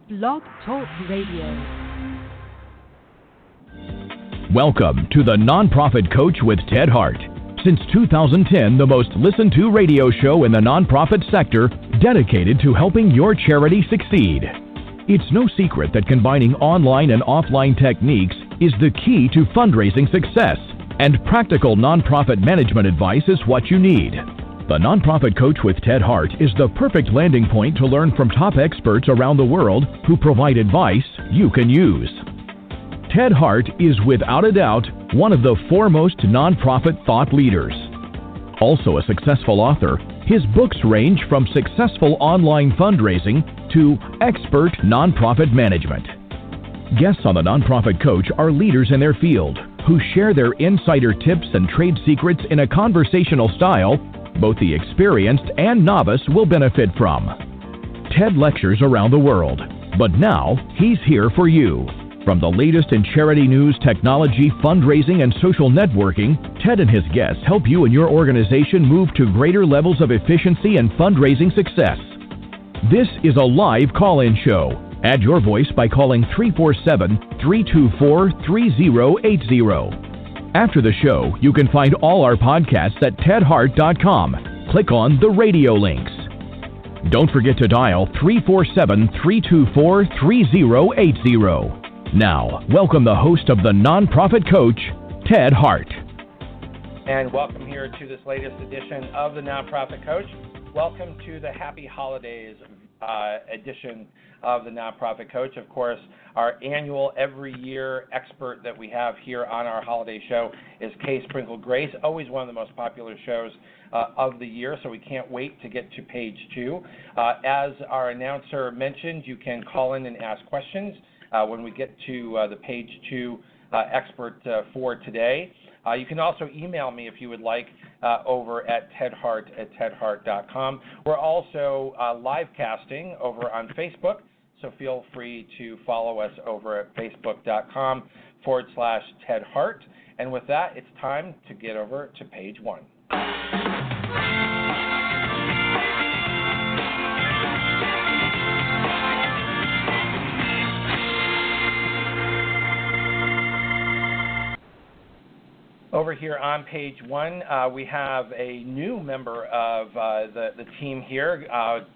Blog Talk Radio. Welcome to the Nonprofit Coach with Ted Hart. Since 2010, the most listened to radio show in the nonprofit sector dedicated to helping your charity succeed. It's no secret that combining online and offline techniques is the key to fundraising success, and practical nonprofit management advice is what you need. The Nonprofit Coach with Ted Hart is the perfect landing point to learn from top experts around the world who provide advice you can use. Ted Hart is without a doubt one of the foremost nonprofit thought leaders. Also a successful author, his books range from successful online fundraising to expert nonprofit management. Guests on the Nonprofit Coach are leaders in their field who share their insider tips and trade secrets in a conversational style both the experienced and novice will benefit from. Ted lectures around the world, but now he's here for you. From the latest in charity news, technology, fundraising, and social networking, Ted and his guests help you and your organization move to greater levels of efficiency and fundraising success. This is a live call-in show. Add your voice by calling 347-324-3080. After the show, you can find all our podcasts at tedhart.com. Click on the radio links. Don't forget to dial 347-324-3080. Now, welcome the host of the Nonprofit Coach, Ted Hart. And welcome here to this latest edition of the Nonprofit Coach. Welcome to the Happy Holidays edition of the Nonprofit Coach. Of course, our annual every year expert that we have here on our holiday show is Sprinkel Grace, always one of the most popular shows of the year, so we can't wait to get to page 2. As our announcer mentioned, you can call in and ask questions when we get to the page 2 expert for today. You can also email me if you would like over at tedhart@tedhart.com. We're also live casting over on Facebook, so feel free to follow us over at facebook.com/Ted Hart. And with that, it's time to get over to page 1. Over here on page 1, we have a new member of the team here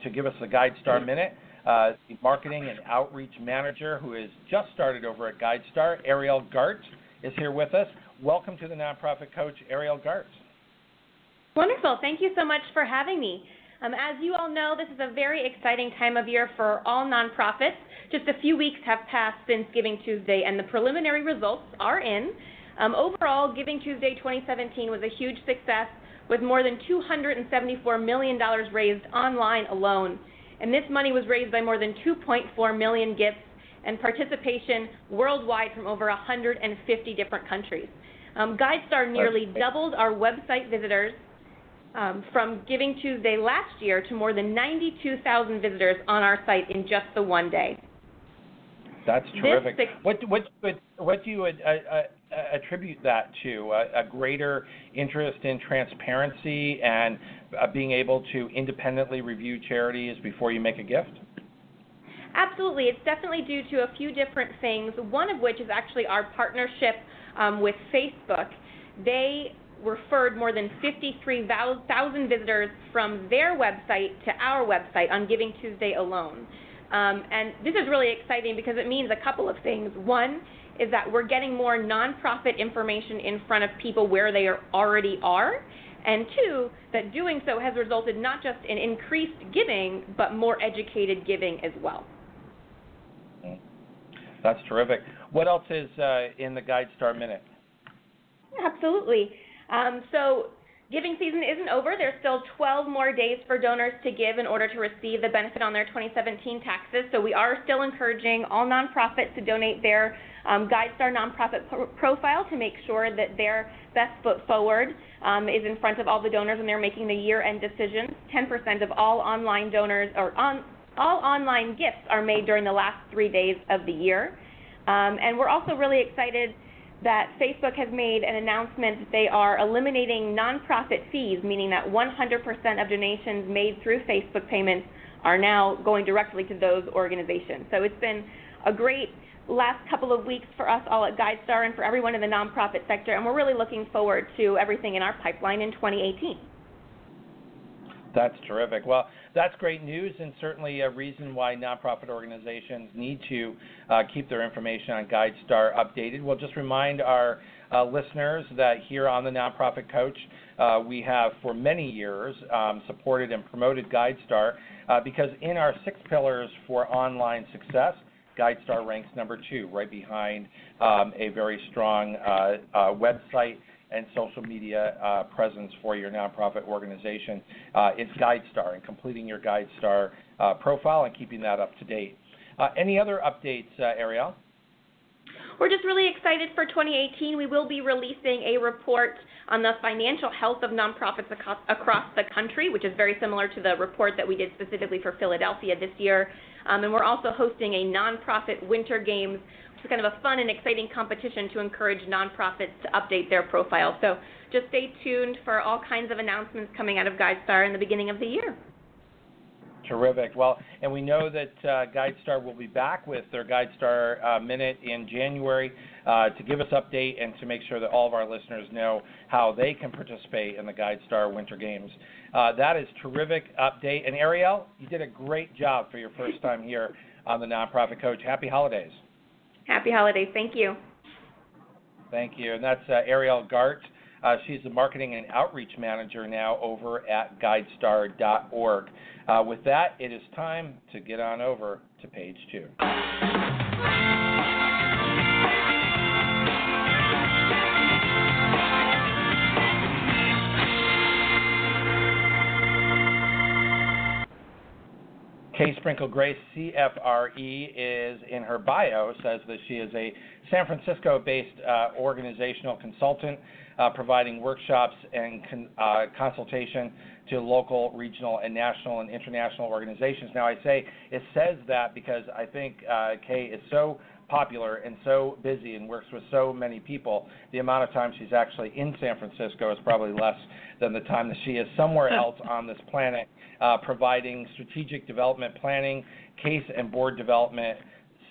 to give us the GuideStar Minute. The Marketing and Outreach Manager who has just started over at GuideStar, Ariel Gart, is here with us. Welcome to the Nonprofit Coach, Ariel Gart. Wonderful. Thank you so much for having me. As you all know, this is a very exciting time of year for all nonprofits. Just a few weeks have passed since Giving Tuesday, and the preliminary results are in. Overall, Giving Tuesday 2017 was a huge success with more than $274 million raised online alone. And this money was raised by more than 2.4 million gifts and participation worldwide from over 150 different countries. GuideStar nearly doubled our website visitors from Giving Tuesday last year to more than 92,000 visitors on our site in just the one day. That's terrific. What do you attribute that to? A greater interest in transparency and being able to independently review charities before you make a gift? Absolutely. It's definitely due to a few different things, one of which is actually our partnership with Facebook. They referred more than 53,000 visitors from their website to our website on Giving Tuesday alone. And this is really exciting because it means a couple of things. One is that we're getting more nonprofit information in front of people where they already are. And two, that doing so has resulted not just in increased giving, but more educated giving as well. That's terrific. What else is in the GuideStar Minute? Absolutely. So giving season isn't over. There's still 12 more days for donors to give in order to receive the benefit on their 2017 taxes. So we are still encouraging all nonprofits to donate their GuideStar nonprofit profile to make sure that their best foot forward is in front of all the donors when they're making the year-end decisions. 10% of all online donors or all online gifts are made during the last 3 days of the year. And we're also really excited that Facebook has made an announcement that they are eliminating nonprofit fees, meaning that 100% of donations made through Facebook payments are now going directly to those organizations. So it's been a great last couple of weeks for us all at GuideStar and for everyone in the nonprofit sector, and we're really looking forward to everything in our pipeline in 2018. That's terrific. Well, that's great news, and certainly a reason why nonprofit organizations need to keep their information on GuideStar updated. We'll just remind our listeners that here on the Nonprofit Coach, we have for many years supported and promoted GuideStar because in our 6 pillars for online success, GuideStar ranks number 2, right behind a very strong website and social media presence for your nonprofit organization. It's GuideStar, and completing your GuideStar profile and keeping that up to date. Any other updates, Ariel? We're just really excited for 2018. We will be releasing a report on the financial health of nonprofits across the country, which is very similar to the report that we did specifically for Philadelphia this year. And we're also hosting a nonprofit Winter Games, which is kind of a fun and exciting competition to encourage nonprofits to update their profile. So just stay tuned for all kinds of announcements coming out of GuideStar in the beginning of the year. Terrific. Well, and we know that GuideStar will be back with their GuideStar Minute in January to give us update and to make sure that all of our listeners know how they can participate in the GuideStar Winter Games. That is terrific update. And Ariel, you did a great job for your first time here on the Nonprofit Coach. Happy holidays. Happy holidays. Thank you. Thank you. And that's Ariel Gart. She's the Marketing and Outreach Manager now over at GuideStar.org. With that, it is time to get on over to page 2. Sprinkel Grace, CFRE, is in her bio, says that she is a San Francisco-based organizational consultant providing workshops and consultation to local, regional, and national and international organizations. Now, I say it says that because I think Kay is so popular and so busy and works with so many people, the amount of time she's actually in San Francisco is probably less than the time that she is somewhere else on this planet, providing strategic development planning, case and board development,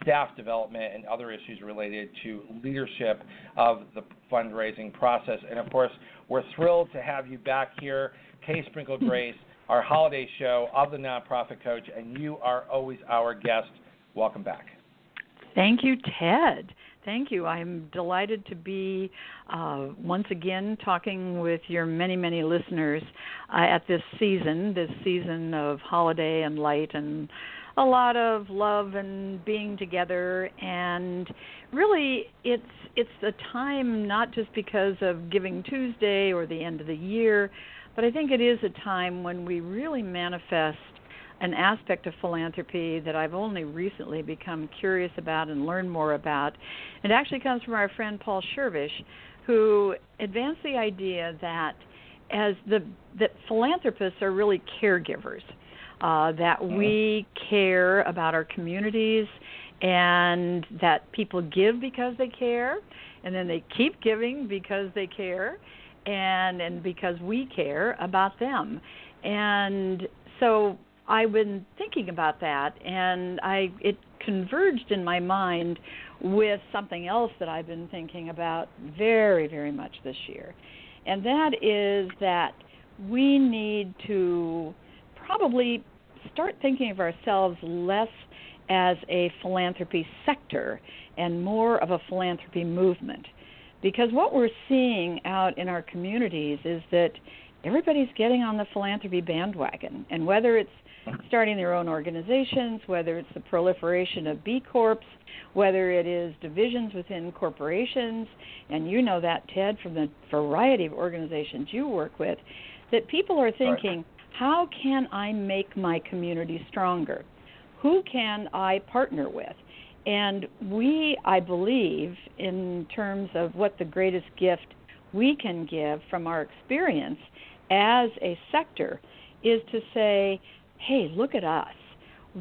staff development, and other issues related to leadership of the fundraising process. And, of course, we're thrilled to have you back here, Kay Sprinkel Grace, our holiday show of the Nonprofit Coach, and you are always our guest. Welcome back. Thank you, Ted. Thank you. I'm delighted to be once again talking with your many, many listeners at this season of holiday and light and a lot of love and being together. And really, it's a time not just because of Giving Tuesday or the end of the year, but I think it is a time when we really manifest an aspect of philanthropy that I've only recently become curious about and learned more about. It actually comes from our friend Paul Shervish, who advanced the idea that that philanthropists are really caregivers, that we care about our communities and that people give because they care, and then they keep giving because they care, and because we care about them. And so I've been thinking about that, and it converged in my mind with something else that I've been thinking about very, very much this year, and that is that we need to probably start thinking of ourselves less as a philanthropy sector and more of a philanthropy movement, because what we're seeing out in our communities is that everybody's getting on the philanthropy bandwagon, and whether it's starting their own organizations, whether it's the proliferation of B Corps, whether it is divisions within corporations, and you know that, Ted, from the variety of organizations you work with, that people are thinking, how can I make my community stronger? Who can I partner with? And I believe, in terms of what the greatest gift we can give from our experience as a sector, is to say, hey, look at us.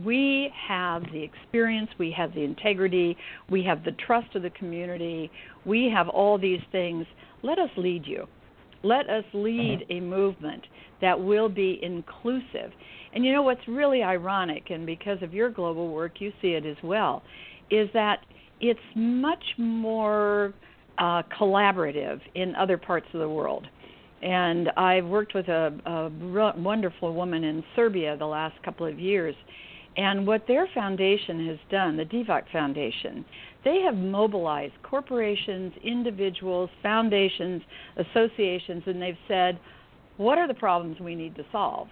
We have the experience, we have the integrity, we have the trust of the community, we have all these things. Let us lead you. Let us lead a movement that will be inclusive. And you know what's really ironic, and because of your global work you see it as well, is that it's much more collaborative in other parts of the world. And I've worked with a wonderful woman in Serbia the last couple of years, and what their foundation has done, the Divac Foundation, they have mobilized corporations, individuals, foundations, associations, and they've said, what are the problems we need to solve?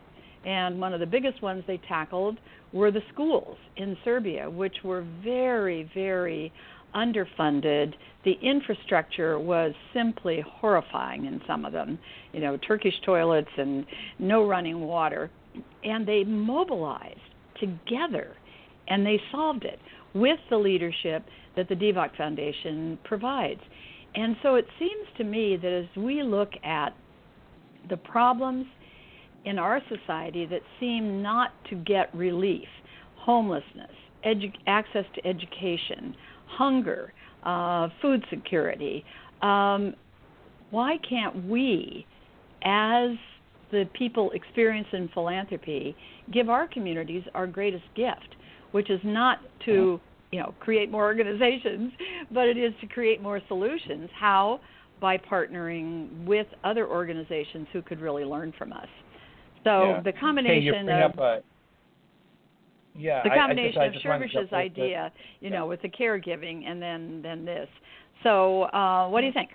And one of the biggest ones they tackled were the schools in Serbia, which were very, very underfunded. The infrastructure was simply horrifying in some of them, Turkish toilets and no running water. And they mobilized together, and they solved it with the leadership that the Divac Foundation provides. And so it seems to me that as we look at the problems in our society that seem not to get relief, homelessness, access to education, hunger, food security, why can't we, as the people experienced in philanthropy, give our communities our greatest gift, which is not to create more organizations, but it is to create more solutions. How? By partnering with other organizations who could really learn from us. So the combination of Service's idea, with the caregiving, and then this. So what do you think?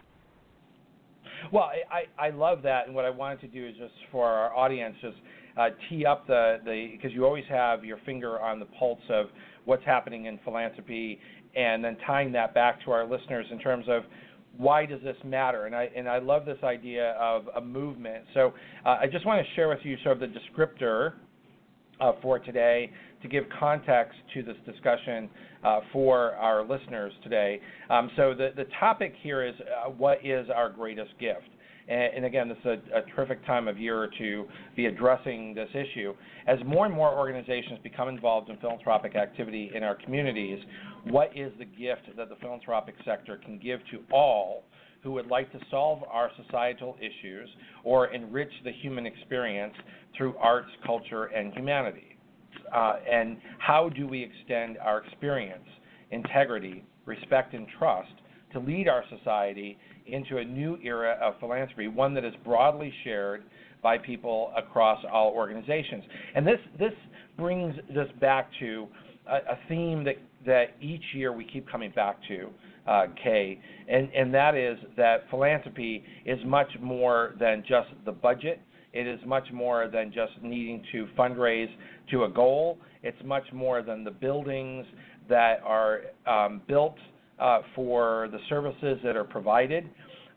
Well, I love that, and what I wanted to do is just for our audience, just tee up because you always have your finger on the pulse of what's happening in philanthropy, and then tying that back to our listeners in terms of why does this matter? And I love this idea of a movement. So I just want to share with you sort of the descriptor for today to give context to this discussion for our listeners today. So the topic here is what is our greatest gift? And again, this is a terrific time of year to be addressing this issue. As more and more organizations become involved in philanthropic activity in our communities, what is the gift that the philanthropic sector can give to all who would like to solve our societal issues or enrich the human experience through arts, culture, and humanity? And how do we extend our experience, integrity, respect, and trust to lead our society into a new era of philanthropy, one that is broadly shared by people across all organizations? And this brings us back to a theme that each year we keep coming back to, Kay, and that is that philanthropy is much more than just the budget. It is much more than just needing to fundraise to a goal. It's much more than the buildings that are built for the services that are provided,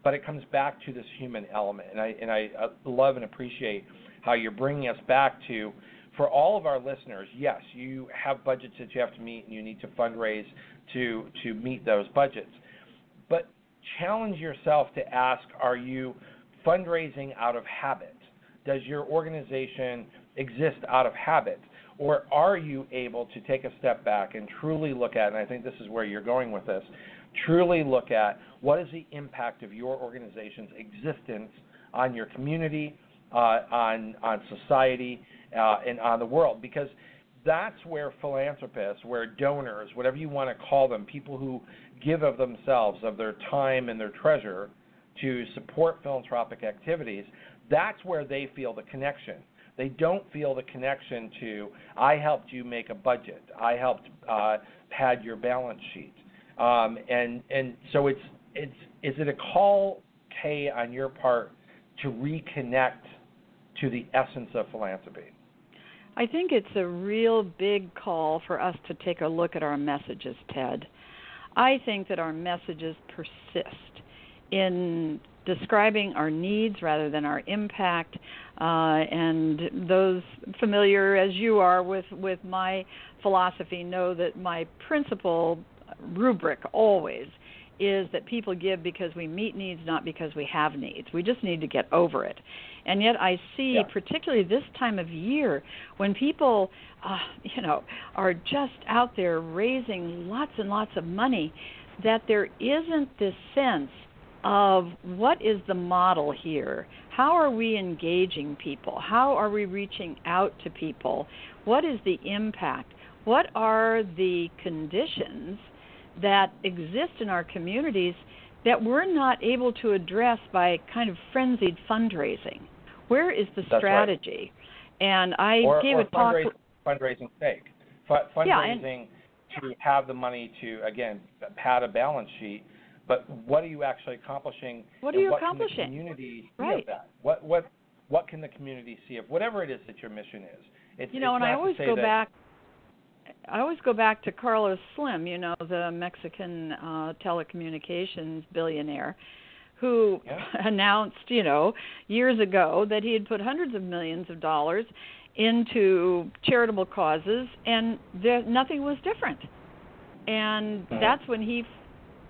but it comes back to this human element. And I love and appreciate how you're bringing us back to, for all of our listeners, yes, you have budgets that you have to meet and you need to fundraise to meet those budgets. But challenge yourself to ask, are you fundraising out of habit? Does your organization exist out of habit? Or are you able to take a step back and truly look at, and I think this is where you're going with this, truly look at what is the impact of your organization's existence on your community, on society, and on the world? Because that's where philanthropists, where donors, whatever you want to call them, people who give of themselves, of their time and their treasure to support philanthropic activities, that's where they feel the connection. They don't feel the connection to, I helped you make a budget, I helped pad your balance sheet. And so is it a call, Kay, on your part to reconnect to the essence of philanthropy? I think it's a real big call for us to take a look at our messages, Ted. I think that our messages persist in describing our needs rather than our impact, and those familiar as you are with my philosophy know that my principal rubric always is that people give because we meet needs, not because we have needs. We just need to get over it. And yet I see, particularly this time of year, when people, are just out there raising lots and lots of money, that there isn't this sense of what is the model here? How are we engaging people? How are we reaching out to people? What is the impact? What are the conditions that exist in our communities that we're not able to address by kind of frenzied fundraising? Where is the strategy? Right. And I gave a talk. Fundraising sake. Fundraising to have the money to, again, pad a balance sheet. But what are you actually accomplishing? What are you what accomplishing? Can the community see right. of that? What can the community see of whatever it is that your mission is? It's and I always go back. I always go back to Carlos Slim, the Mexican telecommunications billionaire, who announced, years ago that he had put hundreds of millions of dollars into charitable causes, and nothing was different. And that's when he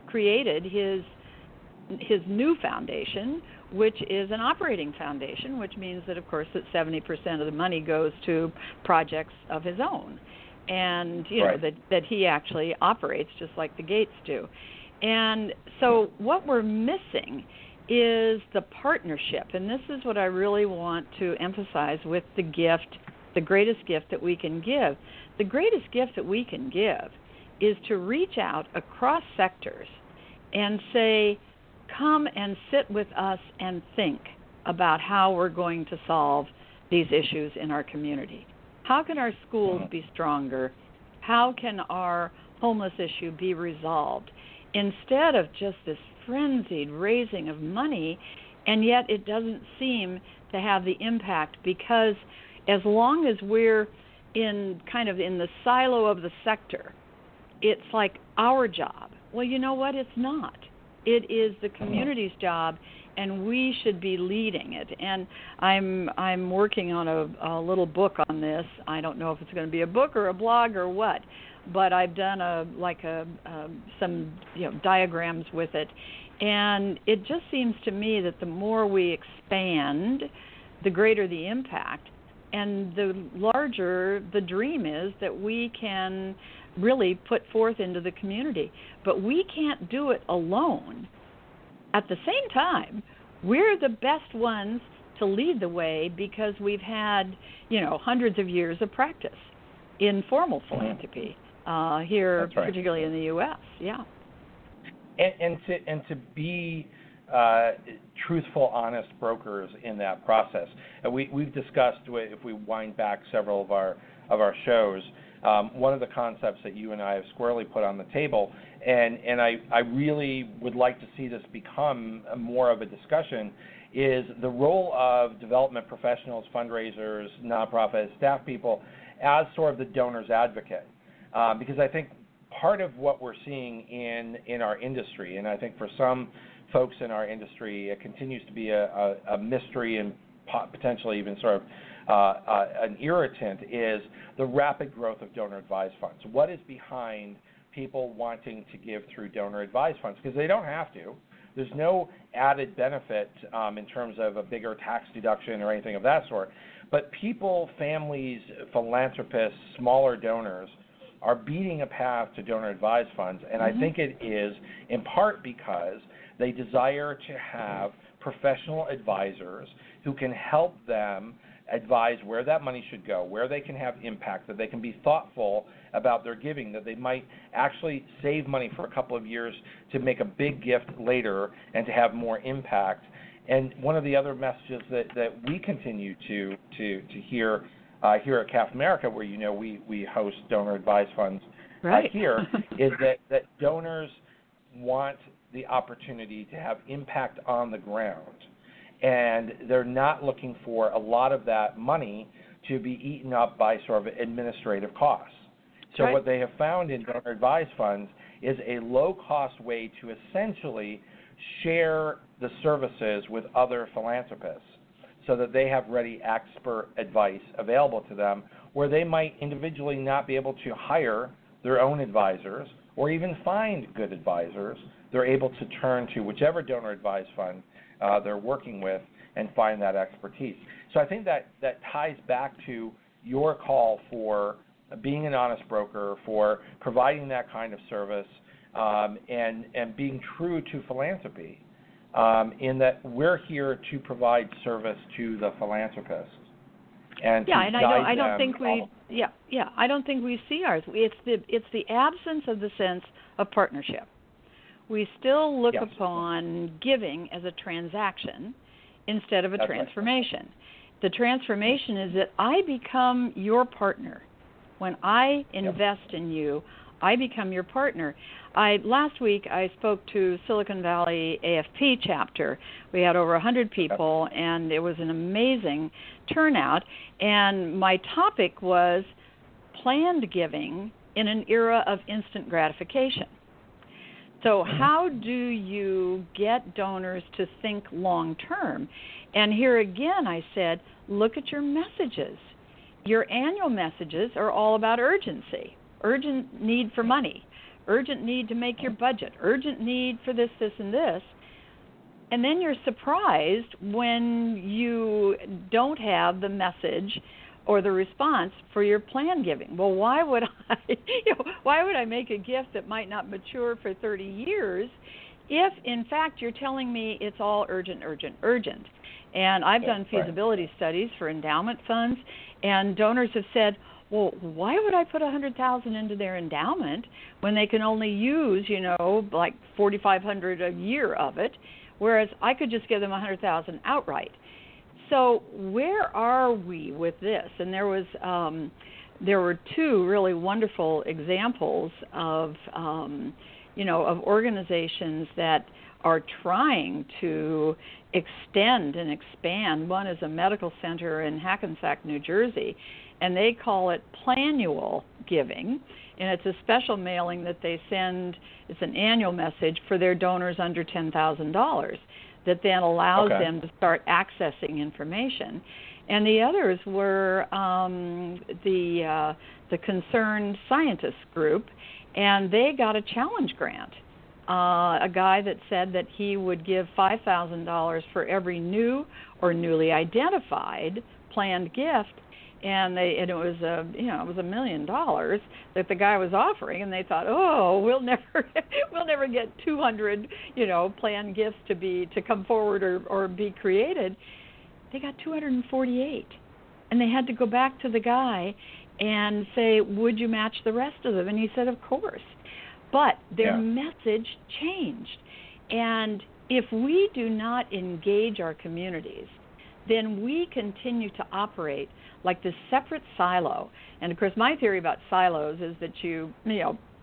created his new foundation, which is an operating foundation, which means that, of course, that 70% of the money goes to projects of his own, and that he actually operates just like the Gates do. And so what we're missing is the partnership, and this is what I really want to emphasize with the gift, the greatest gift that we can give. The greatest gift that we can give is to reach out across sectors and say, come and sit with us and think about how we're going to solve these issues in our community. How can our schools be stronger? How can our homeless issue be resolved? Instead of just this frenzied raising of money, and yet it doesn't seem to have the impact, because as long as we're in the silo of the sector, it's like our job. Well, you know what? It's not. It is the community's job, and we should be leading it. And I'm working on a little book on this. I don't know if it's going to be a book or a blog or what, but I've done some diagrams with it, and it just seems to me that the more we expand, the greater the impact, and the larger the dream is that we can really put forth into the community. But we can't do it alone. At the same time, we're the best ones to lead the way because we've had, hundreds of years of practice in formal philanthropy here, particularly in the U.S. Yeah. And to be truthful, honest brokers in that process. And we've discussed, if we wind back several of our shows, one of the concepts that you and I have squarely put on the table, and I really would like to see this become more of a discussion, is the role of development professionals, fundraisers, nonprofits, staff people, as sort of the donor's advocate. Because I think part of what we're seeing in our industry, and I think for some folks in our industry, it continues to be a mystery and potentially even sort of an irritant, is the rapid growth of donor-advised funds. What is behind people wanting to give through donor-advised funds? Because they don't have to. There's no added benefit in terms of a bigger tax deduction or anything of that sort. But people, families, philanthropists, smaller donors are beating a path to donor-advised funds, and I think it is in part because they desire to have professional advisors who can help them advise where that money should go, where they can have impact, that they can be thoughtful about their giving, that they might actually save money for a couple of years to make a big gift later and to have more impact. And one of the other messages that we continue to hear here at CAF America, where we host donor-advised funds here, is that donors want the opportunity to have impact on the ground. And they're not looking for a lot of that money to be eaten up by sort of administrative costs. So what they have found in donor-advised funds is a low-cost way to essentially share the services with other philanthropists so that they have ready expert advice available to them, where they might individually not be able to hire their own advisors or even find good advisors. They're able to turn to whichever donor-advised fund they're working with and find that expertise. So I think that ties back to your call for being an honest broker, for providing that kind of service, and being true to philanthropy. in that we're here to provide service to the philanthropists. And I don't think we see ours. It's the absence of the sense of partnership. We still look upon giving as a transaction instead of a transformation. Right. The transformation is that I become your partner. When I invest in you, I become your partner. Last week I spoke to Silicon Valley AFP chapter. We had over 100 people, and it was an amazing turnout. And my topic was planned giving in an era of instant gratification. So how do you get donors to think long term? And here again I said, look at your messages. Your annual messages are all about urgency, urgent need for money, urgent need to make your budget, urgent need for this, this, and this. And then you're surprised when you don't have the message or the response for your plan giving. Well, why would I make a gift that might not mature for 30 years if, in fact, you're telling me it's all urgent, urgent, urgent? And I've done feasibility studies for endowment funds, and donors have said, well, why would I put $100,000 into their endowment when they can only use, like $4,500 a year of it, whereas I could just give them $100,000 outright? So where are we with this? And there were two really wonderful examples of organizations that are trying to extend and expand. One is a medical center in Hackensack, New Jersey, and they call it Planual Giving, and it's a special mailing that they send. It's an annual message for their donors under $10,000 that then allows them to start accessing information. And the others were the Concerned Scientists Group, and they got a challenge grant. A guy that said that he would give $5,000 for every new or newly identified planned gift, and it was $1 million that the guy was offering, and they thought, we'll never get 200 planned gifts to come forward or be created. They got 248, and they had to go back to the guy and say, would you match the rest of them? And he said, of course. But their message changed. And if we do not engage our communities, then we continue to operate like this separate silo. And, of course, my theory about silos is that you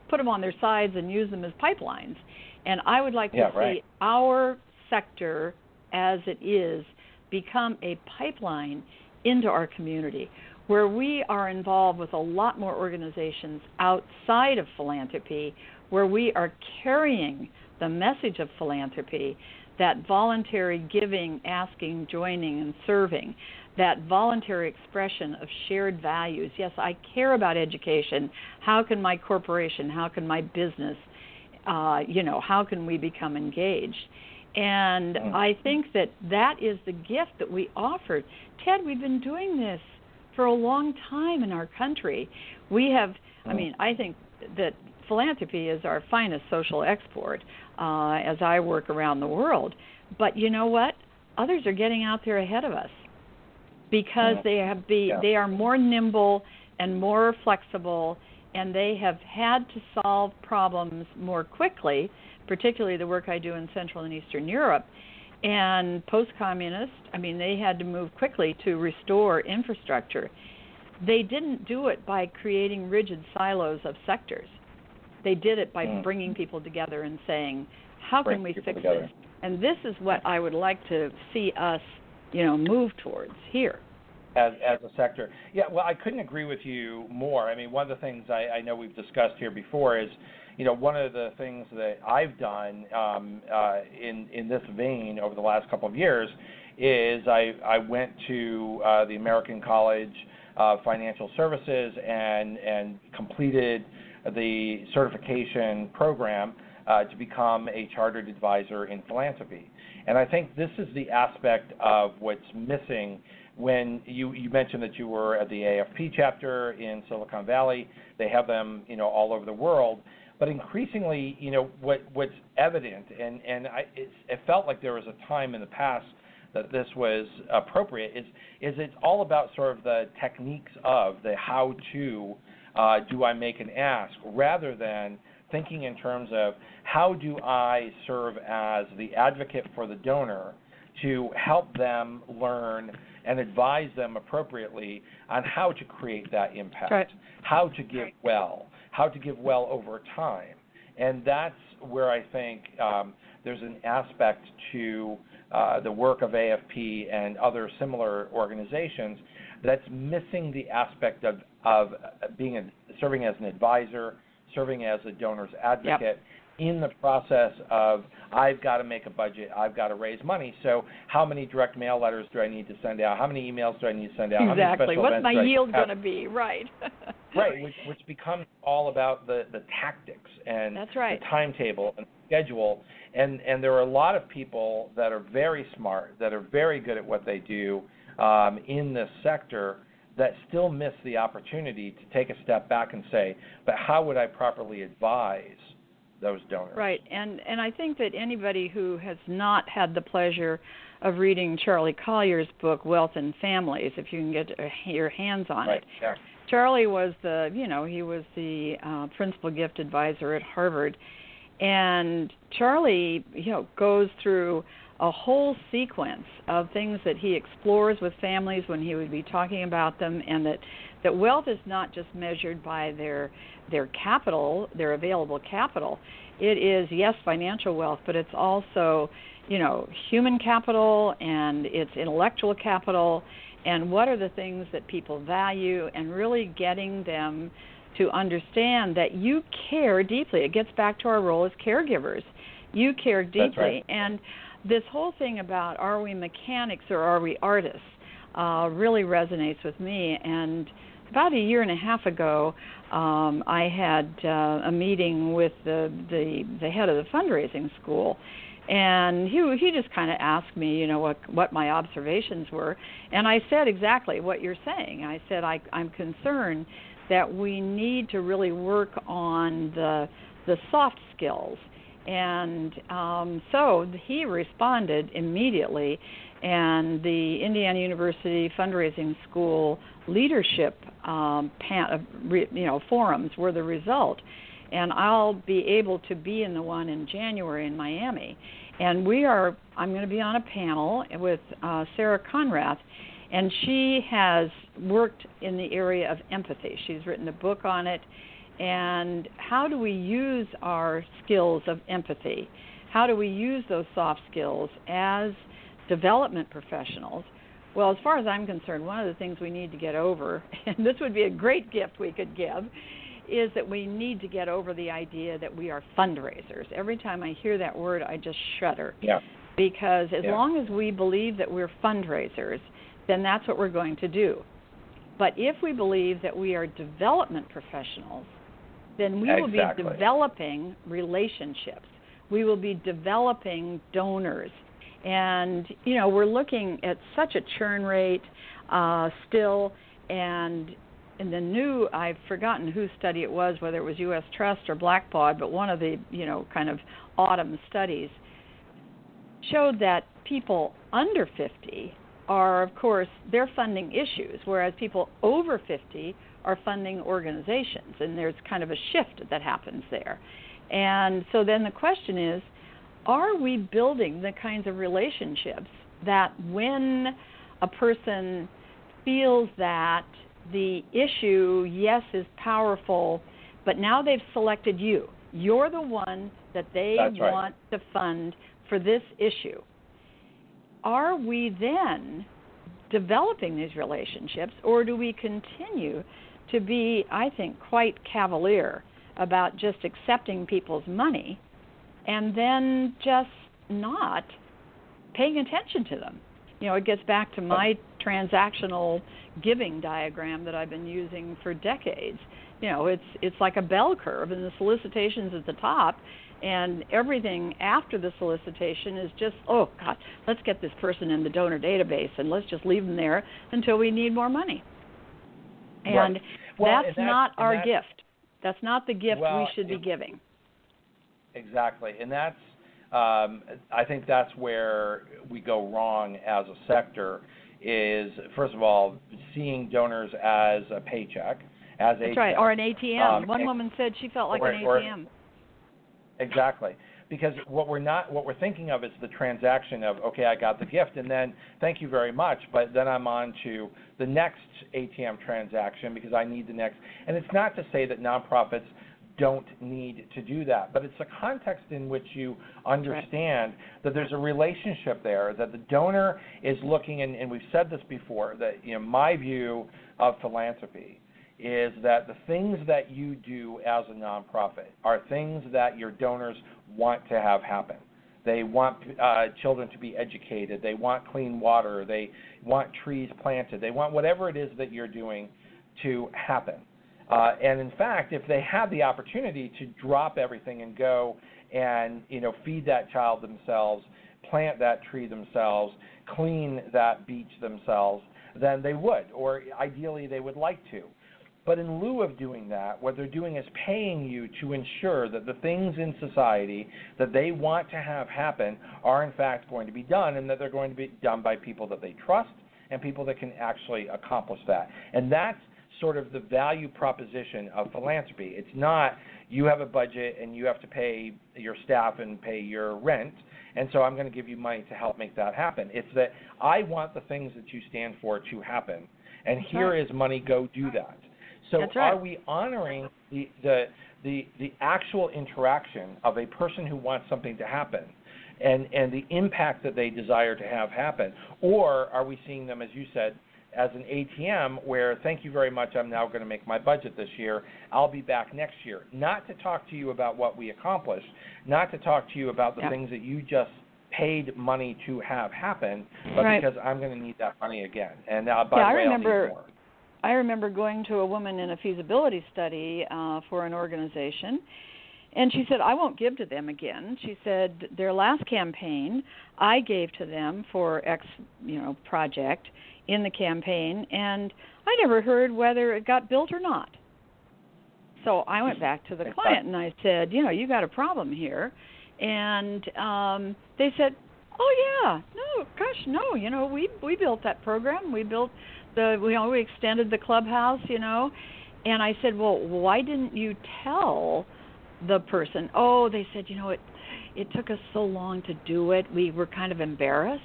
put them on their sides and use them as pipelines. And I would like to see our sector as it is become a pipeline into our community, where we are involved with a lot more organizations outside of philanthropy, where we are carrying the message of philanthropy, that voluntary giving, asking, joining, and serving, that voluntary expression of shared values. Yes, I care about education. How can my corporation, how can my business, how can we become engaged? And I think that is the gift that we offer. Ted, we've been doing this for a long time in our country. We have, I think that philanthropy is our finest social export as I work around the world. But you know what? Others are getting out there ahead of us because they are more nimble and more flexible, and they have had to solve problems more quickly, particularly the work I do in Central and Eastern Europe. And post-communist, they had to move quickly to restore infrastructure. They didn't do it by creating rigid silos of sectors. They did it by bringing people together and saying, how can we fix this? And this is what I would like to see us, move towards here. As a sector. Yeah, well, I couldn't agree with you more. One of the things I know we've discussed here before is, one of the things that I've done in this vein over the last couple of years is I went to the American College of Financial Services and completed the certification program to become a chartered advisor in philanthropy. And I think this is the aspect of what's missing when you mentioned that you were at the AFP chapter in Silicon Valley. They have them, all over the world. But increasingly, what's evident, and it felt like there was a time in the past that this was appropriate, is it's all about sort of the techniques of the how to do I make an ask, rather than thinking in terms of how do I serve as the advocate for the donor to help them learn and advise them appropriately on how to create that impact, right. how to give well over time. And that's where I think there's an aspect to the work of AFP and other similar organizations that's missing the aspect of serving as an advisor, serving as a donor's advocate, in the process of I've got to make a budget, I've got to raise money, so how many direct mail letters do I need to send out, how many emails do I need to send out, exactly, what's my yield going to be, right. Right, which becomes all about the tactics and That's right. the timetable and schedule, and there are a lot of people that are very smart, that are very good at what they do in this sector, that still miss the opportunity to take a step back and say, but how would I properly advise those donors? Right, and I think that anybody who has not had the pleasure of reading Charlie Collier's book, Wealth and Families, if you can get your hands on it. Yeah. Charlie was the principal gift advisor at Harvard, and Charlie, goes through a whole sequence of things that he explores with families when he would be talking about them, and that wealth is not just measured by their capital, their available capital. It is, yes, financial wealth, but it's also, human capital, and it's intellectual capital, and what are the things that people value, and really getting them to understand that you care deeply. It gets back to our role as caregivers. You care deeply. That's right. And this whole thing about are we mechanics or are we artists really resonates with me. And about a year and a half ago, I had a meeting with the head of the fundraising school, and he just kind of asked me, what my observations were, and I said exactly what you're saying. I said I'm concerned that we need to really work on the soft skills. And so he responded immediately, and the Indiana University Fundraising School leadership forums were the result. And I'll be able to be in the one in January in Miami. And I'm going to be on a panel with Sarah Conrath, and she has worked in the area of empathy. She's written a book on it. And how do we use our skills of empathy? How do we use those soft skills as development professionals? Well, as far as I'm concerned, one of the things we need to get over, and this would be a great gift we could give, is that we need to get over the idea that we are fundraisers. Every time I hear that word, I just shudder. Yeah. Because as long as we believe that we're fundraisers, then that's what we're going to do. But if we believe that we are development professionals, then we will be developing relationships. We will be developing donors. And, we're looking at such a churn rate still, and in the new, I've forgotten whose study it was, whether it was U.S. Trust or Blackbaud, but one of the, kind of autumn studies showed that people under 50 are, of course, they're funding issues, whereas people over 50 are funding organizations, and there's kind of a shift that happens there. And so then the question is, are we building the kinds of relationships that when a person feels that the issue, yes, is powerful, but now they've selected you. You're the one that they want to fund for this issue. Are we then developing these relationships, or do we continue to be, I think, quite cavalier about just accepting people's money and then just not paying attention to them? It gets back to my transactional giving diagram that I've been using for decades. It's like a bell curve, and the solicitation's at the top, and everything after the solicitation is just, oh, God, let's get this person in the donor database, and let's just leave them there until we need more money. And that's not our gift. That's not the gift we should be giving. Exactly, and that's I think that's where we go wrong as a sector. Is first of all seeing donors as a paycheck, as that's right, or an ATM. One woman said she felt like an ATM. Exactly. Because what we're thinking of is the transaction of, okay, I got the gift, and then thank you very much, but then I'm on to the next ATM transaction because I need the next. And it's not to say that nonprofits don't need to do that, but it's a context in which you understand that there's a relationship there, that the donor is looking, and we've said this before, that my view of philanthropy is that the things that you do as a nonprofit are things that your donors want to have happen. They want children to be educated. They want clean water. They want trees planted. They want whatever it is that you're doing to happen. And in fact, if they have the opportunity to drop everything and go and feed that child themselves, plant that tree themselves, clean that beach themselves, then they would, or ideally they would like to. But in lieu of doing that, what they're doing is paying you to ensure that the things in society that they want to have happen are in fact going to be done, and that they're going to be done by people that they trust and people that can actually accomplish that. And that's sort of the value proposition of philanthropy. It's not you have a budget and you have to pay your staff and pay your rent, and so I'm going to give you money to help make that happen. It's that I want the things that you stand for to happen, and here is money, go do that. So are we honoring the actual interaction of a person who wants something to happen and the impact that they desire to have happen? Or are we seeing them, as you said, as an ATM where, thank you very much, I'm now going to make my budget this year, I'll be back next year. Not to talk to you about what we accomplished, not to talk to you about the things that you just paid money to have happen, but because I'm going to need that money again. And by the way, I'll need more. I remember going to a woman in a feasibility study for an organization, and she said, I won't give to them again. She said, their last campaign, I gave to them for X, project in the campaign, and I never heard whether it got built or not. So I went back to the client, and I said, you got a problem here. And they said, oh, yeah, no, gosh, no, we built that program. We built we extended the clubhouse, and I said, well, why didn't you tell the person? Oh, they said, it took us so long to do it. We were kind of embarrassed.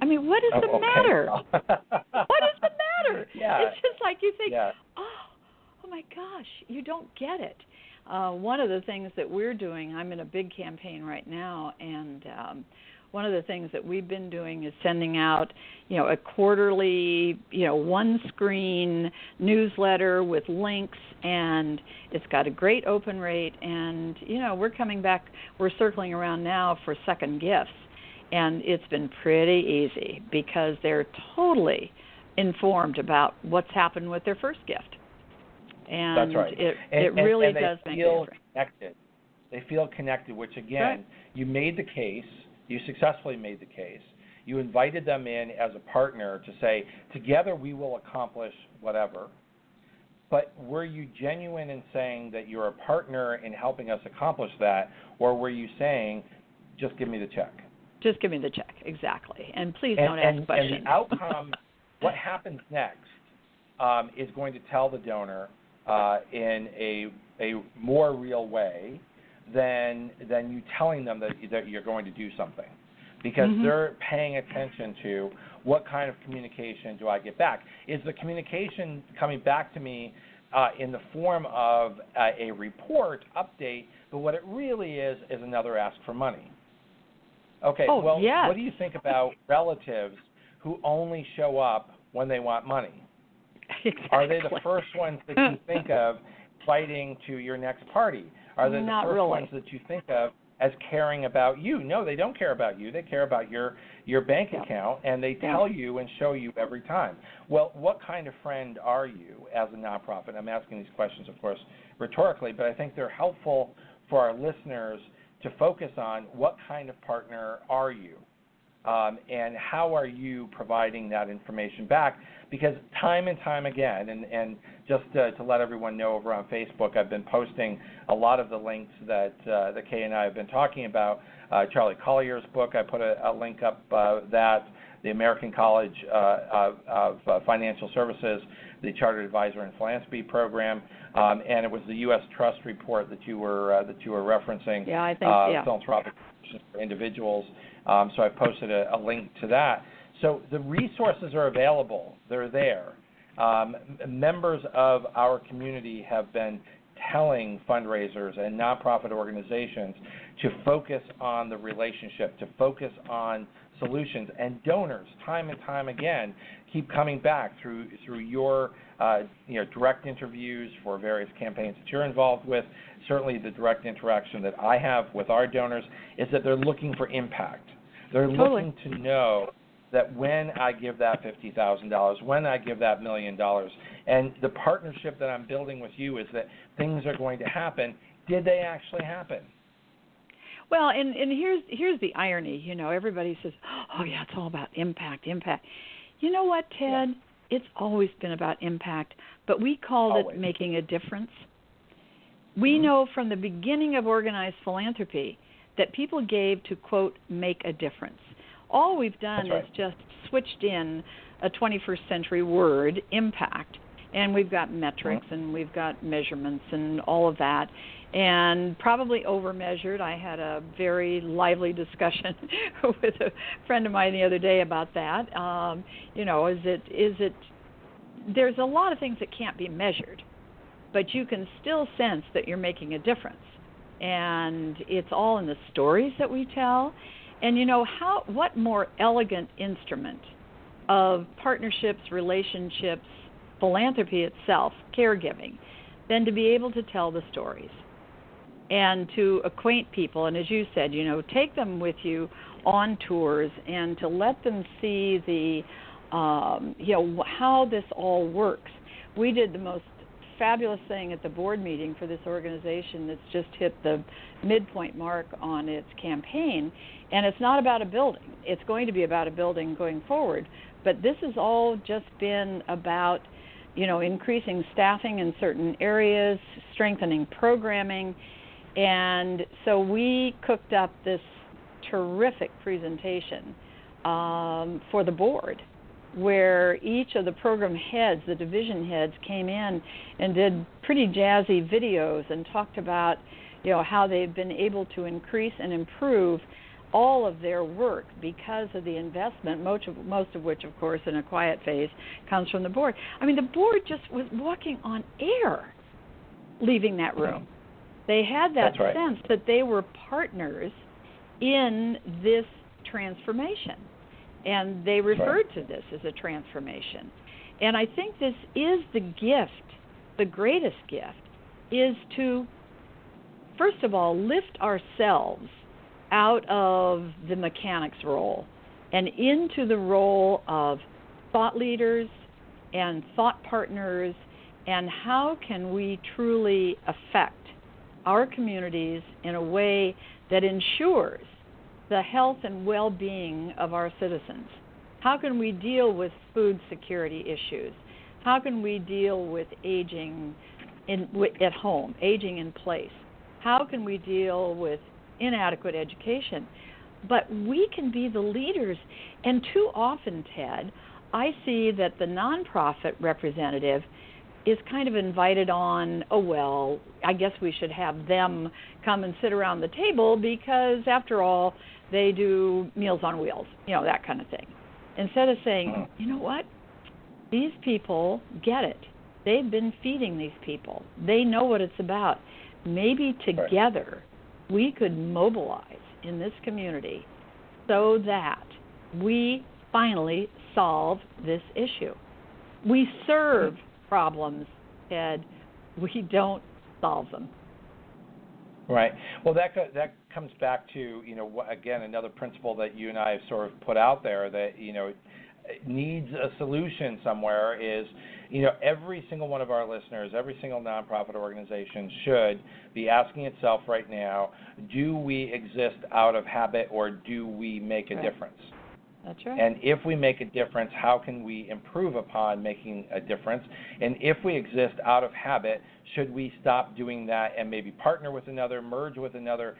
I mean, what is the matter? What is the matter? Yeah. It's just like you think, oh my gosh, you don't get it. One of the things that we're doing, I'm in a big campaign right now, and one of the things that we've been doing is sending out, a quarterly, one-screen newsletter with links, and it's got a great open rate. And, we're coming back, we're circling around now for second gifts, and it's been pretty easy because they're totally informed about what's happened with their first gift. And that's right. It really does make a difference. Connected. They feel connected, which, again, you made the case. You successfully made the case. You invited them in as a partner to say, together we will accomplish whatever. But were you genuine in saying that you're a partner in helping us accomplish that, or were you saying, just give me the check? Just give me the check, exactly. And please don't ask questions. And the outcome, what happens next, is going to tell the donor in a more real way than you telling them that you're going to do something, because they're paying attention to what kind of communication do I get back. Is the communication coming back to me in the form of a report update, but what it really is another ask for money? Okay, what do you think about relatives who only show up when they want money? Exactly. Are they the first ones that you think of inviting to your next party? Are they the first ones that you think of as caring about you? No, they don't care about you. They care about your bank account, and they tell you and show you every time. Well, what kind of friend are you as a nonprofit? I'm asking these questions, of course, rhetorically, but I think they're helpful for our listeners to focus on what kind of partner are you. and how are you providing that information back? Because time and time again, and just to let everyone know, over on Facebook, I've been posting a lot of the links that Kay and I have been talking about. Charlie Collier's book, I put a link up that, the American College of Financial Services, the Chartered Advisor in Philanthropy program, and it was the U.S. Trust report that you were referencing. Yeah, I think, philanthropic for individuals. So I posted a link to that. So the resources are available. They're there. Members of our community have been telling fundraisers and nonprofit organizations to focus on the relationship, to focus on solutions, and donors time and time again keep coming back through your direct interviews for various campaigns that you're involved with. Certainly the direct interaction that I have with our donors is that they're looking for impact. They're looking to know that when I give that $50,000, when I give that $1 million, and the partnership that I'm building with you is that things are going to happen. Did they actually happen? Well, and here's the irony. You know, everybody says, oh, yeah, it's all about impact. You know what, Ted? Yeah. It's always been about impact, but we called it making a difference. We know from the beginning of organized philanthropy that people gave to, quote, make a difference. All we've done is just switched in a 21st century word, impact, and we've got metrics and we've got measurements and all of that, and probably over-measured. I had a very lively discussion with a friend of mine the other day about that. Is it? There's a lot of things that can't be measured, but you can still sense that you're making a difference, and it's all in the stories that we tell. And what more elegant instrument of partnerships, relationships, philanthropy itself, caregiving, than to be able to tell the stories and to acquaint people. And as you said, take them with you on tours and to let them see the, how this all works. We did the most fabulous thing at the board meeting for this organization that's just hit the midpoint mark on its campaign, and it's not about a building. It's going to be about a building going forward, but this has all just been about, increasing staffing in certain areas, strengthening programming, and so we cooked up this terrific presentation for the board, where each of the program heads, the division heads, came in and did pretty jazzy videos and talked about, how they've been able to increase and improve all of their work because of the investment, most of which, of course, in a quiet phase, comes from the board. I mean, the board just was walking on air leaving that room. They had that sense that they were partners in this transformation. And they referred to this as a transformation. And I think this is the gift, the greatest gift, is to, first of all, lift ourselves out of the mechanics role and into the role of thought leaders and thought partners, and how can we truly affect our communities in a way that ensures the health and well-being of our citizens. How can we deal with food security issues? How can we deal with aging at home, aging in place? How can we deal with inadequate education? But we can be the leaders. And too often, Ted, I see that the nonprofit representative is kind of invited on, I guess we should have them come and sit around the table because, after all, they do Meals on Wheels, that kind of thing. Instead of saying, you know what, these people get it. They've been feeding these people. They know what it's about. Maybe together we could mobilize in this community so that we finally solve this issue. We serve problems, Ted. We don't solve them. Right. Well, that comes back to, again, another principle that you and I have sort of put out there that, needs a solution somewhere is, every single one of our listeners, every single nonprofit organization should be asking itself right now, do we exist out of habit or do we make a difference? That's right. And if we make a difference, how can we improve upon making a difference? And if we exist out of habit, should we stop doing that and maybe partner with another, merge with another?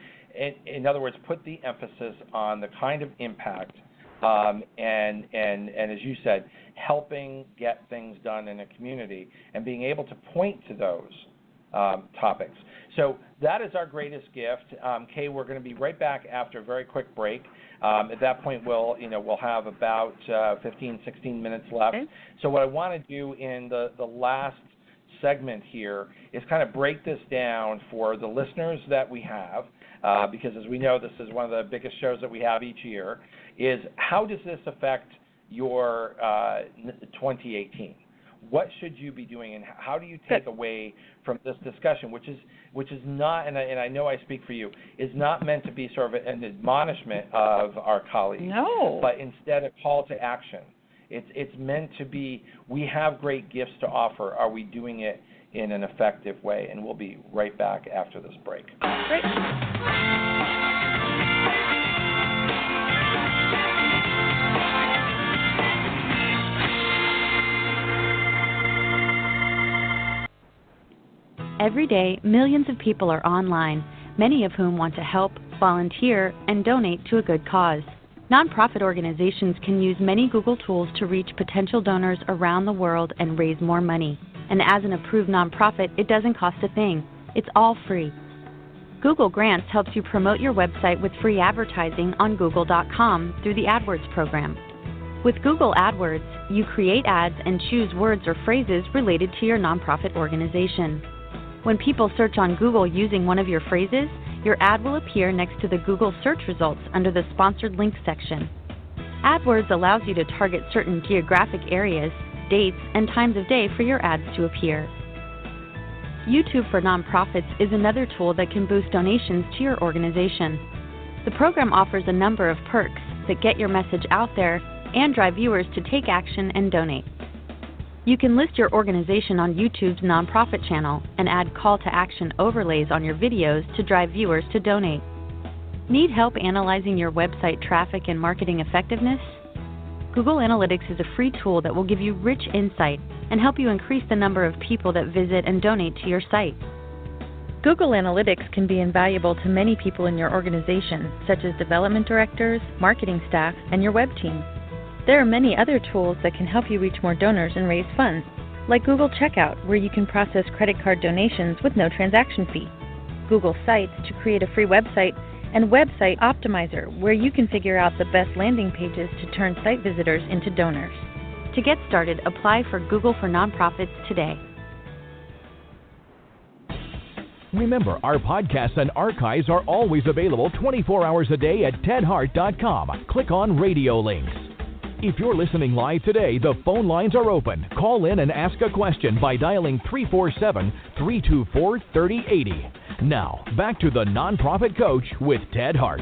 In other words, put the emphasis on the kind of impact and as you said, helping get things done in a community and being able to point to those topics. So that is our greatest gift. Kay, we're going to be right back after a very quick break. At that point, we'll have about 15, 16 minutes left. Okay. So what I want to do in the last segment here is kind of break this down for the listeners that we have, because as we know, this is one of the biggest shows that we have each year, is how does this affect your 2018? What should you be doing, and how do you take away from this discussion, which is not, and I know I speak for you, is not meant to be sort of an admonishment of our colleagues, no, but instead a call to action. It's meant to be, we have great gifts to offer. Are we doing it in an effective way? And we'll be right back after this break. Great. Every day, millions of people are online, many of whom want to help, volunteer, and donate to a good cause. Nonprofit organizations can use many Google tools to reach potential donors around the world and raise more money. And as an approved nonprofit, it doesn't cost a thing. It's all free. Google Grants helps you promote your website with free advertising on Google.com through the AdWords program. With Google AdWords, you create ads and choose words or phrases related to your nonprofit organization. When people search on Google using one of your phrases, your ad will appear next to the Google search results under the Sponsored Links section. AdWords allows you to target certain geographic areas, dates, and times of day for your ads to appear. YouTube for Nonprofits is another tool that can boost donations to your organization. The program offers a number of perks that get your message out there and drive viewers to take action and donate. You can list your organization on YouTube's nonprofit channel and add call to action overlays on your videos to drive viewers to donate. Need help analyzing your website traffic and marketing effectiveness? Google Analytics is a free tool that will give you rich insight and help you increase the number of people that visit and donate to your site. Google Analytics can be invaluable to many people in your organization, such as development directors, marketing staff, and your web team. There are many other tools that can help you reach more donors and raise funds, like Google Checkout, where you can process credit card donations with no transaction fee, Google Sites to create a free website, and Website Optimizer, where you can figure out the best landing pages to turn site visitors into donors. To get started, apply for Google for Nonprofits today. Remember, our podcasts and archives are always available 24 hours a day at tedhart.com. Click on Radio Links. If you're listening live today, the phone lines are open. Call in and ask a question by dialing 347-324-3080. Now, back to the Nonprofit Coach with Ted Hart.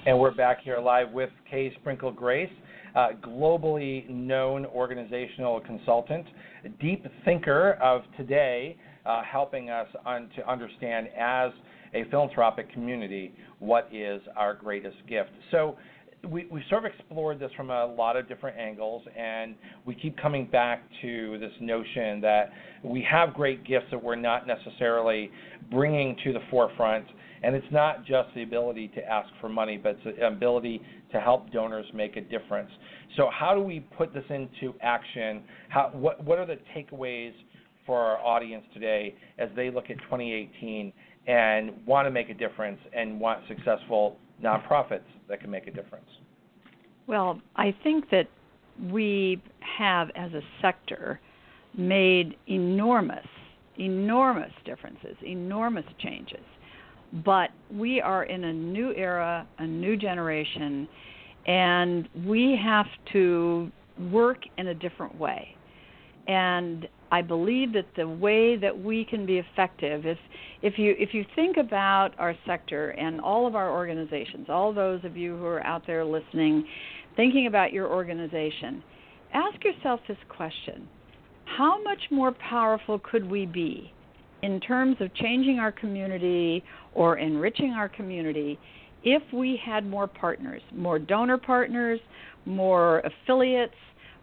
And we're back here live with Kay Sprinkel Grace, globally known organizational consultant, deep thinker of today, helping us to understand as a philanthropic community what is our greatest gift. So we sort of explored this from a lot of different angles, and we keep coming back to this notion that we have great gifts that we're not necessarily bringing to the forefront, and it's not just the ability to ask for money, but it's the ability to help donors make a difference. So how do we put this into action? What are the takeaways for our audience today as they look at 2018 and want to make a difference and want successful nonprofits that can make a difference? Well, I think that we have, as a sector, made enormous differences, enormous changes. But we are in a new era, a new generation, and we have to work in a different way. And I believe that the way that we can be effective, if you think about our sector and all of our organizations, all those of you who are out there listening, thinking about your organization, ask yourself this question: how much more powerful could we be in terms of changing our community or enriching our community if we had more partners, more donor partners, more affiliates,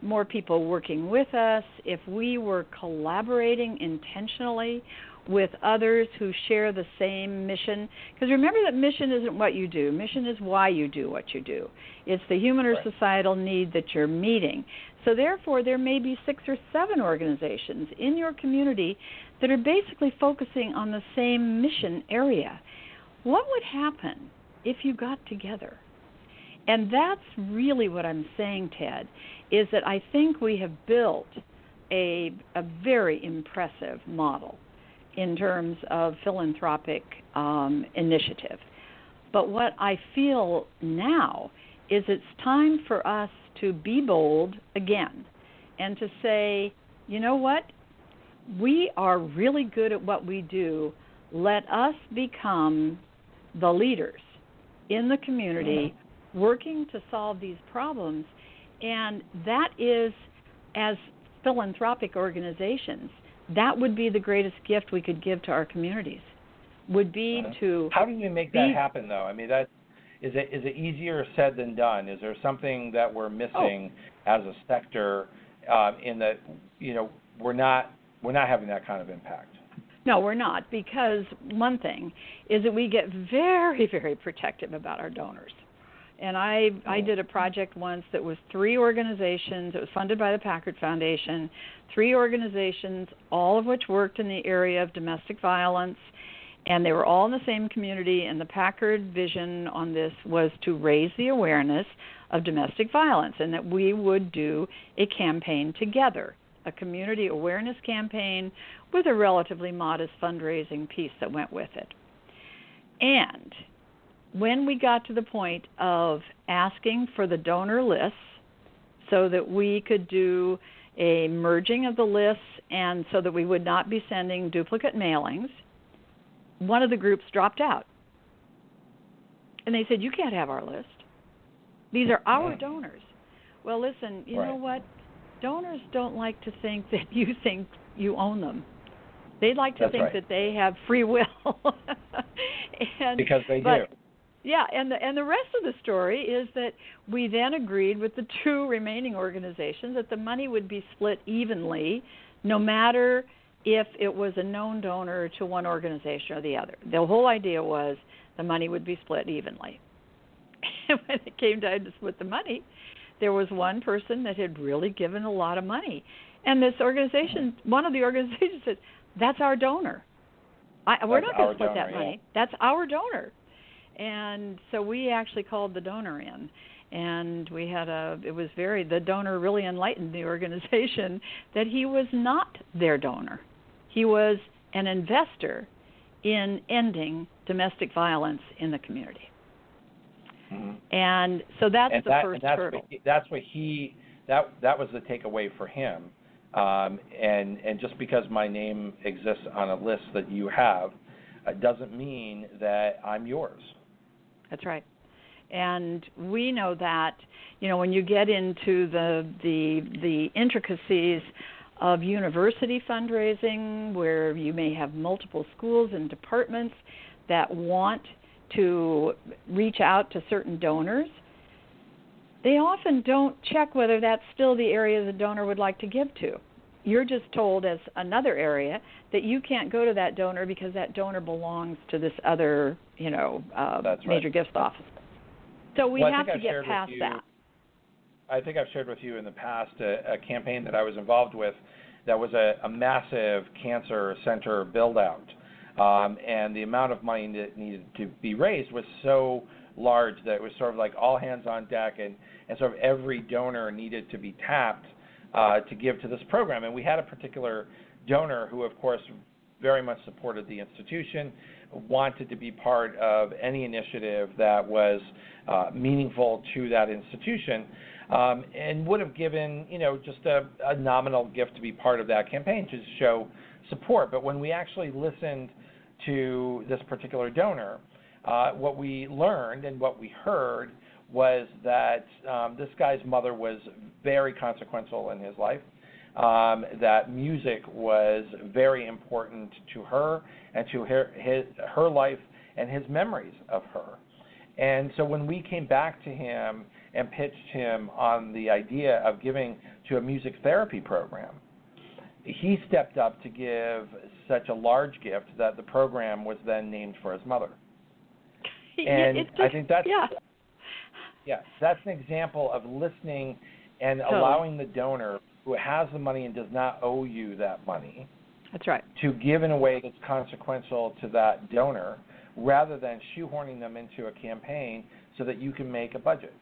more people working with us, if we were collaborating intentionally with others who share the same mission. Because remember that mission isn't what you do. Mission is why you do what you do. It's the human or societal need that you're meeting. So therefore, there may be 6 or 7 organizations in your community that are basically focusing on the same mission area. What would happen if you got together? And that's really what I'm saying, Ted, is that I think we have built a very impressive model in terms of philanthropic initiative. But what I feel now is it's time for us to be bold again and to say, you know what, we are really good at what we do. Let us become the leaders in the community working to solve these problems. And that is, as philanthropic organizations, that would be the greatest gift we could give to our communities, would be to... How do you make that happen, though? I mean, that is it easier said than done? Is there something that we're missing as a sector in that, you know, we're not having that kind of impact? No, we're not, because one thing is that we get very, very protective about our donors. And I did a project once that was 3 organizations. It was funded by the Packard Foundation, 3 organizations, all of which worked in the area of domestic violence, and they were all in the same community. And the Packard vision on this was to raise the awareness of domestic violence, and that we would do a campaign together, a community awareness campaign with a relatively modest fundraising piece that went with it. And when we got to the point of asking for the donor lists so that we could do a merging of the lists and so that we would not be sending duplicate mailings, one of the groups dropped out. And they said, you can't have our list. These are our donors. Well, listen, you know what? Donors don't like to think that you think you own them. They'd like to think that they have free will. Because they do. Yeah, and the rest of the story is that we then agreed with the 2 remaining organizations that the money would be split evenly, no matter if it was a known donor to one organization or the other. The whole idea was the money would be split evenly. And when it came time to split the money, there was one person that had really given a lot of money. And this organization, one of the organizations said, that's our donor. We're not going to split that money. That's our donor. And so we actually called the donor in, and we had the donor really enlightened the organization that he was not their donor. He was an investor in ending domestic violence in the community. And so that's the first hurdle. That was the takeaway for him. And just because my name exists on a list that you have, doesn't mean that I'm yours. That's right. And we know that, you know, when you get into the intricacies of university fundraising, where you may have multiple schools and departments that want to reach out to certain donors, they often don't check whether that's still the area the donor would like to give to. You're just told as another area that you can't go to that donor because that donor belongs to this other, major gift office. So we have to get past that. I think I've shared with you in the past a campaign that I was involved with that was a massive cancer center build-out. And the amount of money that needed to be raised was so large that it was sort of like all hands on deck, and sort of every donor needed to be tapped to give to this program. And we had a particular donor who, of course, very much supported the institution, wanted to be part of any initiative that was meaningful to that institution, and would have given, just a nominal gift to be part of that campaign to show support. But when we actually listened to this particular donor, what we learned and what we heard was that this guy's mother was very consequential in his life, that music was very important to her and to her life and his memories of her. And so when we came back to him and pitched him on the idea of giving to a music therapy program, he stepped up to give such a large gift that the program was then named for his mother. And I think that's that's an example of listening and allowing the donor who has the money and does not owe you that money. That's right. To give in a way that's consequential to that donor, rather than shoehorning them into a campaign so that you can make a budget.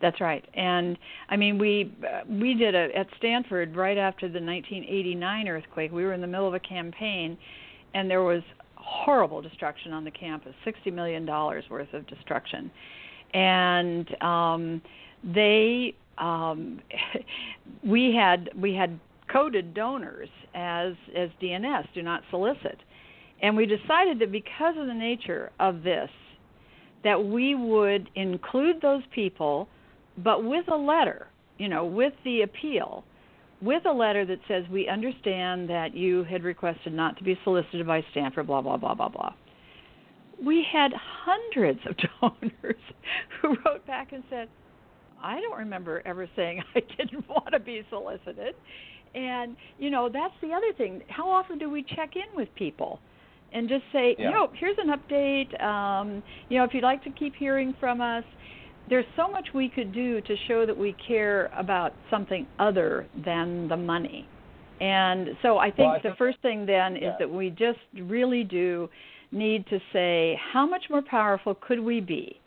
That's right. And I mean, we did at Stanford right after the 1989 earthquake. We were in the middle of a campaign, and there was horrible destruction on the campus, $60 million worth of destruction. And we had coded donors as DNS, do not solicit. And we decided that because of the nature of this, that we would include those people, but with a letter, with the appeal, with a letter that says, we understand that you had requested not to be solicited by Stanford, blah, blah, blah, blah, blah. We had hundreds of donors who wrote back and said, I don't remember ever saying I didn't want to be solicited. And, that's the other thing. How often do we check in with people and just say, here's an update, if you'd like to keep hearing from us. There's so much we could do to show that we care about something other than the money. And so I think the first thing then is that we just really do need to say, how much more powerful could we be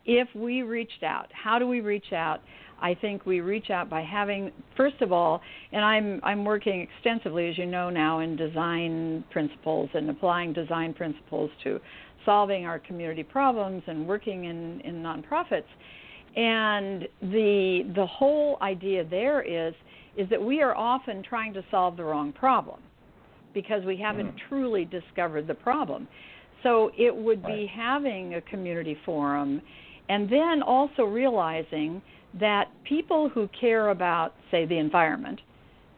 if we reached out? How do we reach out? I think we reach out by having, first of all, and I'm working extensively, as you know now, in design principles and applying design principles to solving our community problems and working in nonprofits. And the whole idea there is that we are often trying to solve the wrong problem because we haven't truly discovered the problem. So it would be having a community forum, and then also realizing that people who care about, say, the environment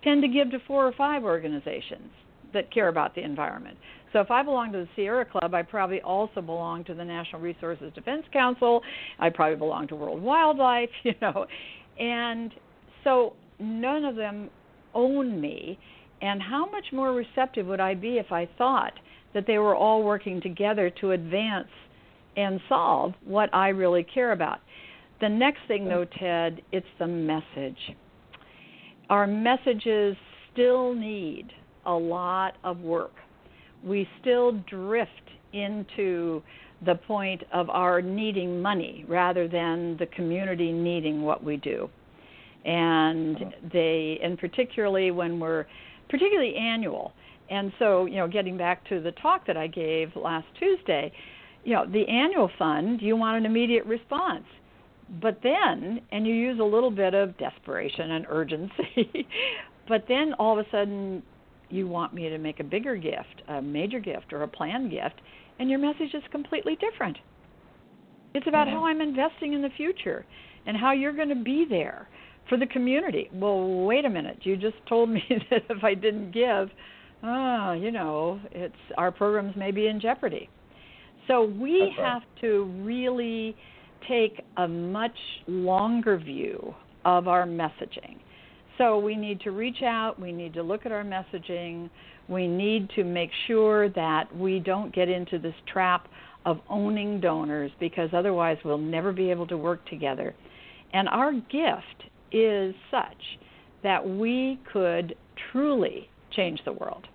tend to give to 4 or 5 organizations that care about the environment. So if I belong to the Sierra Club, I probably also belong to the National Resources Defense Council. I probably belong to World Wildlife, And so none of them own me. And how much more receptive would I be if I thought that they were all working together to advance and solve what I really care about? The next thing, though, Ted, it's the message. Our messages still need a lot of work. We still drift into the point of our needing money rather than the community needing what we do. And particularly when we're particularly annual. And so, getting back to the talk that I gave last Tuesday, the annual fund, you want an immediate response. But then, and you use a little bit of desperation and urgency, but then all of a sudden you want me to make a bigger gift, a major gift, or a planned gift, and your message is completely different. It's about how I'm investing in the future and how you're going to be there for the community. Well, wait a minute. You just told me that if I didn't give, it's our programs may be in jeopardy. So we have to really take a much longer view of our messaging. So we need to reach out, we need to look at our messaging, we need to make sure that we don't get into this trap of owning donors, because otherwise we'll never be able to work together. And our gift is such that we could truly change the world.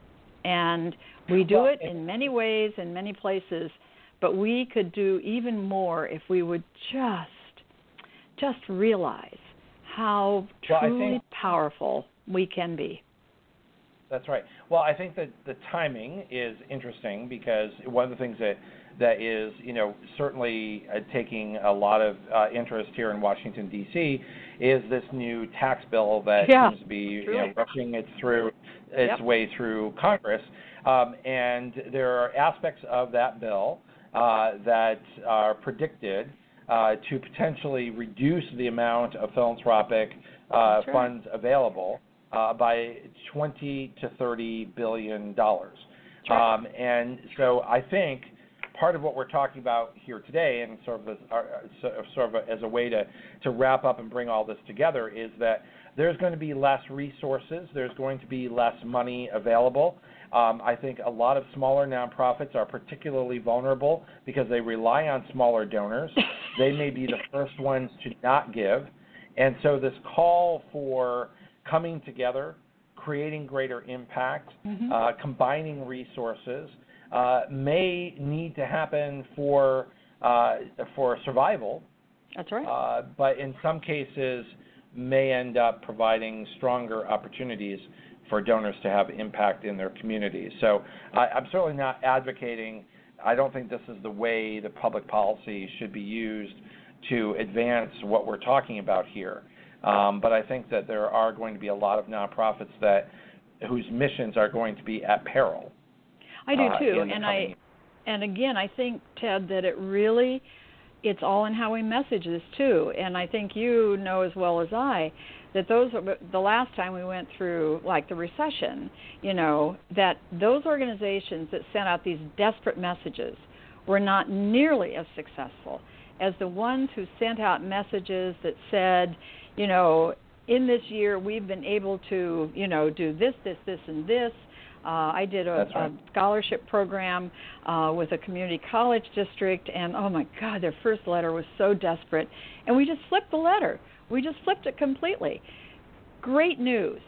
And we do it in many ways, in many places, but we could do even more if we would just realize how truly powerful we can be. That's right. Well, I think that the timing is interesting because one of the things that is, certainly taking a lot of interest here in Washington, D.C. is this new tax bill that seems to be rushing its way through Congress. And there are aspects of that bill that are predicted to potentially reduce the amount of philanthropic funds available by $20 to $30 billion. And so I think part of what we're talking about here today, and sort of as a way to wrap up and bring all this together, is that there's going to be less resources. There's going to be less money available. I think a lot of smaller nonprofits are particularly vulnerable because they rely on smaller donors. They may be the first ones to not give. And so this call for coming together, creating greater impact, combining resources, may need to happen for survival. That's right. But in some cases may end up providing stronger opportunities for donors to have impact in their communities. So I'm certainly not advocating, I don't think this is the way the public policy should be used to advance what we're talking about here. But I think that there are going to be a lot of nonprofits whose missions are going to be at peril. I do too, and again, I think, Ted, that it's all in how we message this too. And I think you know as well as I that the last time we went through like the recession, that those organizations that sent out these desperate messages were not nearly as successful as the ones who sent out messages that said, in this year we've been able to, do this, and this. I did a scholarship program with a community college district, and oh my God, their first letter was so desperate. And we just flipped the letter. We just flipped it completely. Great news.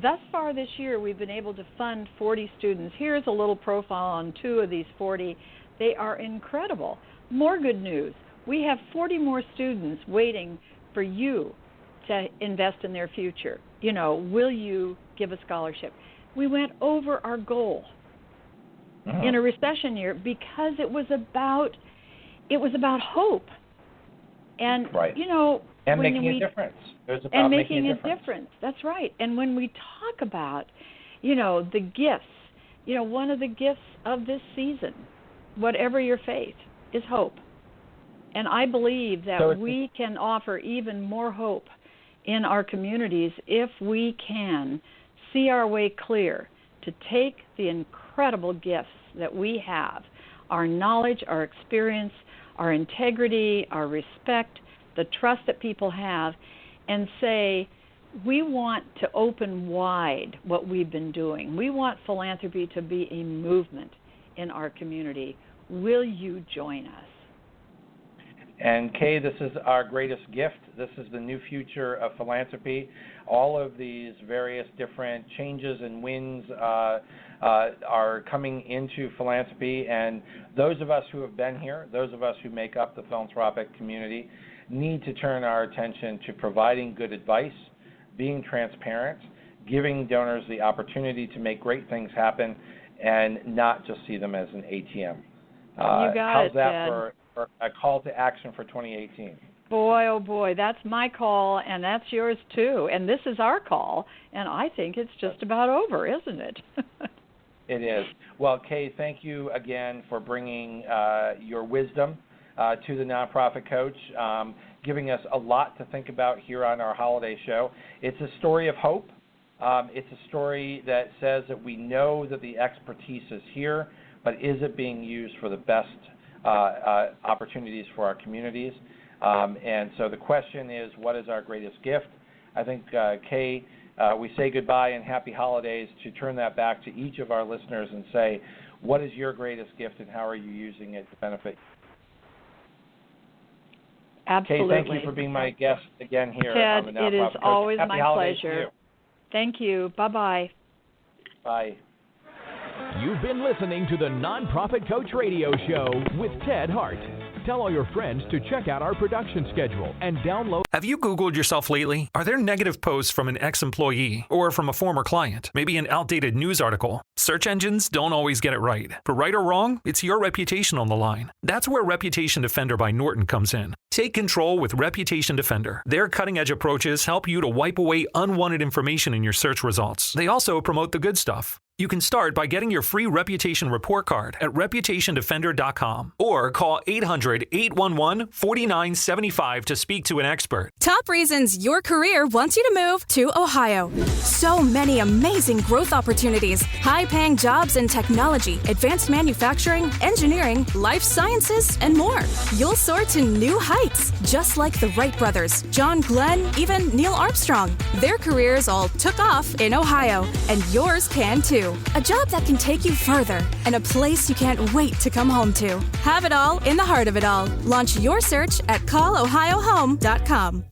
Thus far this year, we've been able to fund 40 students. Here's a little profile on 2 of these 40. They are incredible. More good news. We have 40 more students waiting for you to invest in their future. Will you give a scholarship? We went over our goal in a recession year because it was about hope. And and making a difference. It's about making a difference. That's right. And when we talk about, the gifts, one of the gifts of this season, whatever your faith, is hope. And I believe that we can offer even more hope in our communities if we can see our way clear to take the incredible gifts that we have, our knowledge, our experience, our integrity, our respect, the trust that people have, and say, we want to open wide what we've been doing. We want philanthropy to be a movement in our community. Will you join us? And Kay, this is our greatest gift. This is the new future of philanthropy. All of these various different changes and winds are coming into philanthropy, and those of us who have been here, those of us who make up the philanthropic community, need to turn our attention to providing good advice, being transparent, giving donors the opportunity to make great things happen, and not just see them as an ATM. You got how's it, that Ted. for a call to action for 2018? Boy, oh boy, that's my call, and that's yours too. And this is our call, and I think it's just about over, isn't it? It is. Well, Kay, thank you again for bringing your wisdom to the Nonprofit Coach, giving us a lot to think about here on our holiday show. It's a story of hope. It's a story that says that we know that the expertise is here, but is it being used for the best opportunities for our communities? And so the question is, what is our greatest gift? I think, Kay, we say goodbye and happy holidays to turn that back to each of our listeners and say, what is your greatest gift and how are you using it to benefit? Absolutely. Kay, thank you for being my guest again here Ted, on the Nonprofit Coach. it is always happy my holidays pleasure. to you. Thank you. Bye-bye. Bye. You've been listening to the Nonprofit Coach Radio Show with Ted Hart. Tell all your friends to check out our production schedule and download. Have you Googled yourself lately? Are there negative posts from an ex-employee or from a former client? Maybe an outdated news article? Search engines don't always get it right. But right or wrong, it's your reputation on the line. That's where Reputation Defender by Norton comes in. Take control with Reputation Defender. Their cutting-edge approaches help you to wipe away unwanted information in your search results. They also promote the good stuff. You can start by getting your free reputation report card at reputationdefender.com or call 800-811-4975 to speak to an expert. Top reasons your career wants you to move to Ohio. So many amazing growth opportunities, high-paying jobs in technology, advanced manufacturing, engineering, life sciences, and more. You'll soar to new heights, just like the Wright brothers, John Glenn, even Neil Armstrong. Their careers all took off in Ohio, and yours can too. A job that can take you further, and a place you can't wait to come home to. Have it all in the heart of it all. Launch your search at callohiohome.com.